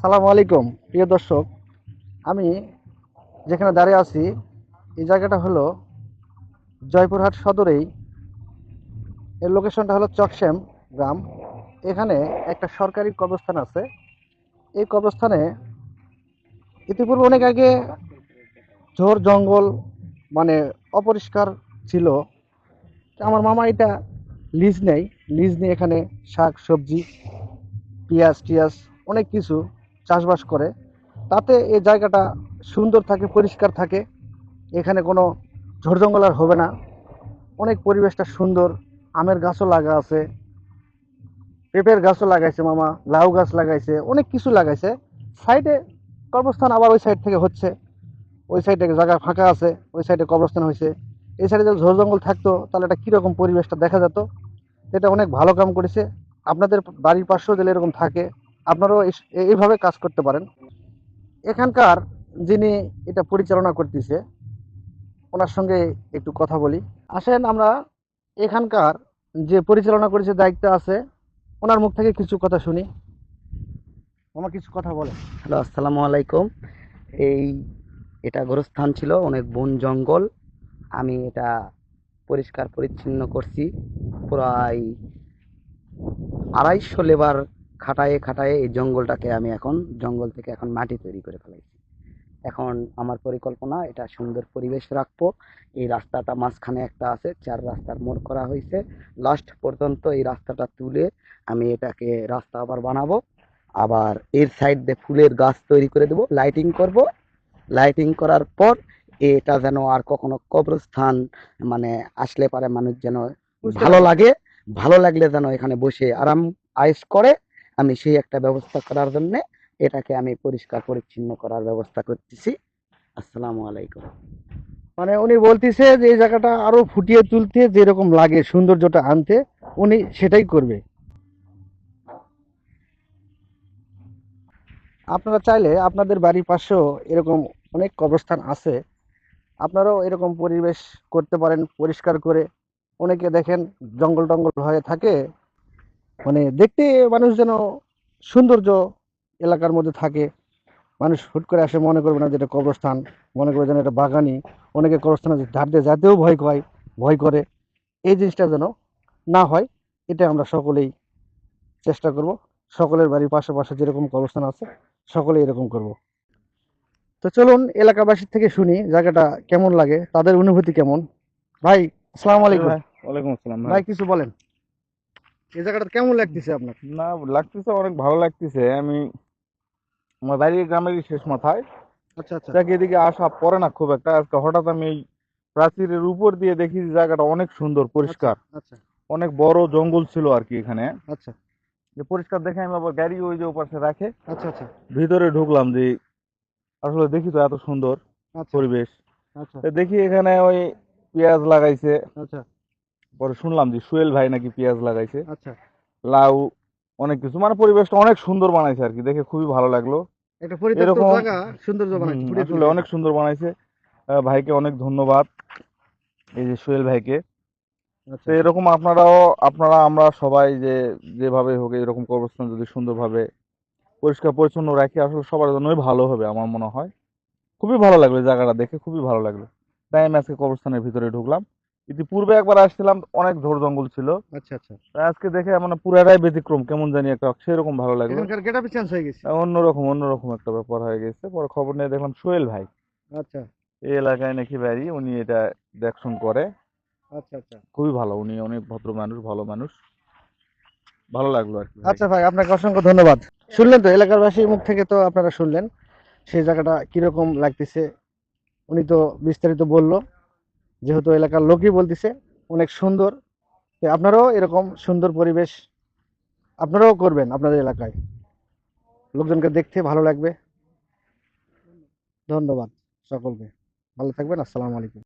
আসসালামু আলাইকুম প্রিয় দর্শক। আমি যেখানে দাঁড়িয়ে আছি এই জায়গাটা হলো জয়পুরহাট সদরেই। এর লোকেশনটা হলো চকশ্যাম গ্রাম। এখানে একটা সরকারি কবরস্থান আছে। এই কবরস্থানে ইতিপূর্বে অনেক আগে ঝোড় জঙ্গল, মানে অপরিষ্কার ছিল। আমার মামা এটা লিজ নেই। লিজ নিয়ে এখানে শাক সবজি, পেঁয়াজ টিয়াজ অনেক কিছু চাষবাস করে। তাতে এই জায়গাটা সুন্দর থাকে, পরিষ্কার থাকে। এখানে কোনো ঝড় জঙ্গল আর হবে না। অনেক পরিবেশটা সুন্দর। আমের গাছও লাগা আছে, পেঁপের গাছও লাগাইছে মামা, লাউ গাছ লাগাইছে, অনেক কিছু লাগাইছে। সাইডে কর্মস্থান আবার ওই সাইড থেকে হচ্ছে। ওই সাইডে জায়গা ফাঁকা আছে, ওই সাইডে কবরস্থান হয়েছে। এই সাইডে যদি ঝড় জঙ্গল থাকতো তাহলে এটা কীরকম পরিবেশটা দেখা যেত। এটা অনেক ভালো কাম করেছে। আপনাদের বাড়ির পাশেও যদি এরকম থাকে, আপনারাও এইভাবে কাজ করতে পারেন। এখানকার যিনি এটা পরিচালনা করতেছে, ওনার সঙ্গে একটু কথা বলি। আসেন আমরা এখানকার যে পরিচালনা করেছে, দায়িত্ব আছে, ওনার মুখ থেকে কিছু কথা শুনি। আমার কিছু কথা বলে। হ্যালো, আসসালামু আলাইকুম। এই এটা গোরস্থান ছিল, অনেক বন জঙ্গল। আমি এটা পরিষ্কার পরিচ্ছন্ন করছি। প্রায় 250 লেবার খাটায়ে খাটায়ে এই জঙ্গলটাকে আমি এখন জঙ্গল থেকে এখন মাটি তৈরি করে ফেলাইছি। এখন আমার পরিকল্পনা এটা সুন্দর পরিবেশ রাখবো। এই রাস্তাটা মাঝখানে একটা আছে, 4 রাস্তার মোড় করা হয়েছে। লাস্ট পর্যন্ত এই রাস্তাটা তুলে আমি এটাকে রাস্তা আবার বানাবো। আবার এর সাইড দিয়ে ফুলের গাছ তৈরি করে দেবো, লাইটিং করব। লাইটিং করার পর এটা যেন আর কখনো কবরস্থান মানে আসলে পারে মানুষ যেন ভালো লাগে, ভালো লাগলে যেন এখানে বসে আরাম আয়েশ করে। আমি সেই একটা ব্যবস্থা করার জন্য এটাকে আমি পরিষ্কার পরিচ্ছন্ন করার ব্যবস্থা করতেছি। আসসালামু আলাইকুম। মানে উনি বলতেছে যে এই জায়গাটা আরো ফুটিয়ে তুলতে, যেরকম লাগে সৌন্দর্যটা আনতে, উনি সেটাই করবে। আপনারা চাইলে আপনাদের বাড়ির পাশেও এরকম অনেক কবরস্থান আছে, আপনারাও এরকম পরিবেশ করতে পারেন পরিষ্কার করে। অনেকে দেখেন জঙ্গল টঙ্গল হয়ে থাকে, মানে দেখতে মানুষ যেন সৌন্দর্য এলাকার মধ্যে থাকে। মানুষ হুট করে আসে, মনে করবে না যে এটা কবরস্থান, মনে করবে যেন এটা বাগানি। অনেকে কবরস্থানে ধার দিয়ে যেতেও ভয় করে। এই জিনিসটা যেন না হয়, এটা আমরা সকলেই চেষ্টা করব। সকলের বাড়ির পাশে পাশে যেরকম কবরস্থান আছে সকলেই এরকম করব। তো চলুন এলাকাবাসীর থেকে শুনি জায়গাটা কেমন লাগে, তাদের অনুভূতি কেমন। ভাই, আসসালামু এই আলাইকুম। ভাই, ওয়ালাইকুম আসসালাম ভাই। ভাই কিছু বলেন, এই জায়গাটা কেমন লাগতেছে আপনার? না, লাগতেছে, অনেক ভালো লাগতেছে। আমি আমার বাড়ির গ্রামেরই শেষ মাথায়। আচ্ছা আচ্ছা যাকে এদিকে আসা পড়ে না খুব একটা। আজকে হঠাৎ আমি এই প্রাচীরের উপর দিয়ে দেখি যে জায়গাটা অনেক সুন্দর, আচ্ছা পরিষ্কার। আচ্ছা অনেক বড় জঙ্গল ছিল আর কি এখানে। আচ্ছা যে পরিষ্কার দেখে আমি আবার গাড়ি ওই যে ওপাশে রাখে আচ্ছা আচ্ছা ভিতরে ঢুকলাম, যে আসলে দেখি তো এত সুন্দর আচ্ছা পরিবেশ। আচ্ছা তো দেখি এখানে ওই পেঁয়াজ লাগাইছে। আচ্ছা পরে শুনলাম যে সোহেল ভাই নাকি পেঁয়াজ লাগাইছে, আচ্ছা। লাউ, অনেক কিছু। মানে পরিবেশটা অনেক সুন্দর বানাইছে আর কি, দেখে খুবই ভালো লাগলো। একটা পরিত্যক্ত এরকম জায়গা সৌন্দর্য বানাইছে, ফুটিয়ে আসলে তুলছে অনেক এটা। সুন্দর বানাইছে। ভাইকে অনেক ধন্যবাদ, এই যে সোহেল ভাইকে। আচ্ছা তো আচ্ছা এরকম আমরা সবাই যে যেভাবে হোক এরকম কবরস্থান যদি সুন্দরভাবে পরিষ্কার পরিচ্ছন্ন রাখি, আসলে সবার জন্যই ভালো হবে আমার মনে হয়। খুবই ভালো লাগলো এই জায়গাটা দেখে, খুবই ভালো লাগলো। তাই আমি আজকে কবরস্থানের ভিতরে ঢুকলাম। ইতিপূর্বে একবার আসছিলাম, অনেক ঝোড় জঙ্গল ছিল। আচ্ছা আচ্ছা। তাই আজকে দেখে মানে পুরাটাই ব্যতিক্রম, কেমন জানি একটা সেরকম ভালো লাগলো। এখানকার গেটআপই চেঞ্জ হয়ে গেছে। অন্যরকম একটা ব্যাপার হয়ে গেছে। পরে খবর নিয়ে দেখলাম সোহেল ভাই আচ্ছা এই এলাকায় নাকি বাড়ি, উনি এটা দেখশন করে। আচ্ছা আচ্ছা খুবই ভালো, উনি অনেক ভদ্র মানুষ, ভালো মানুষ। ভালো লাগলো আর কি আচ্ছা ভাইকে। ভাই, আপনাকে অসংখ্য ধন্যবাদ। শুনলেন তো এলাকার বাসীর মুখ থেকে, তো আপনারা শুনলেন সেই জায়গাটা কিরকম লাগতেছে। উনি তো বিস্তারিত বললো, যেহেতু এলাকার লোকই বলতেছে অনেক সুন্দর। তো আপনারাও এরকম সুন্দর পরিবেশ আপনারাও করবেন আপনাদের এলাকায়, লোকজনকে দেখতে ভালো লাগবে। ধন্যবাদ সকলকে, ভালো থাকবেন। আসসালামু আলাইকুম।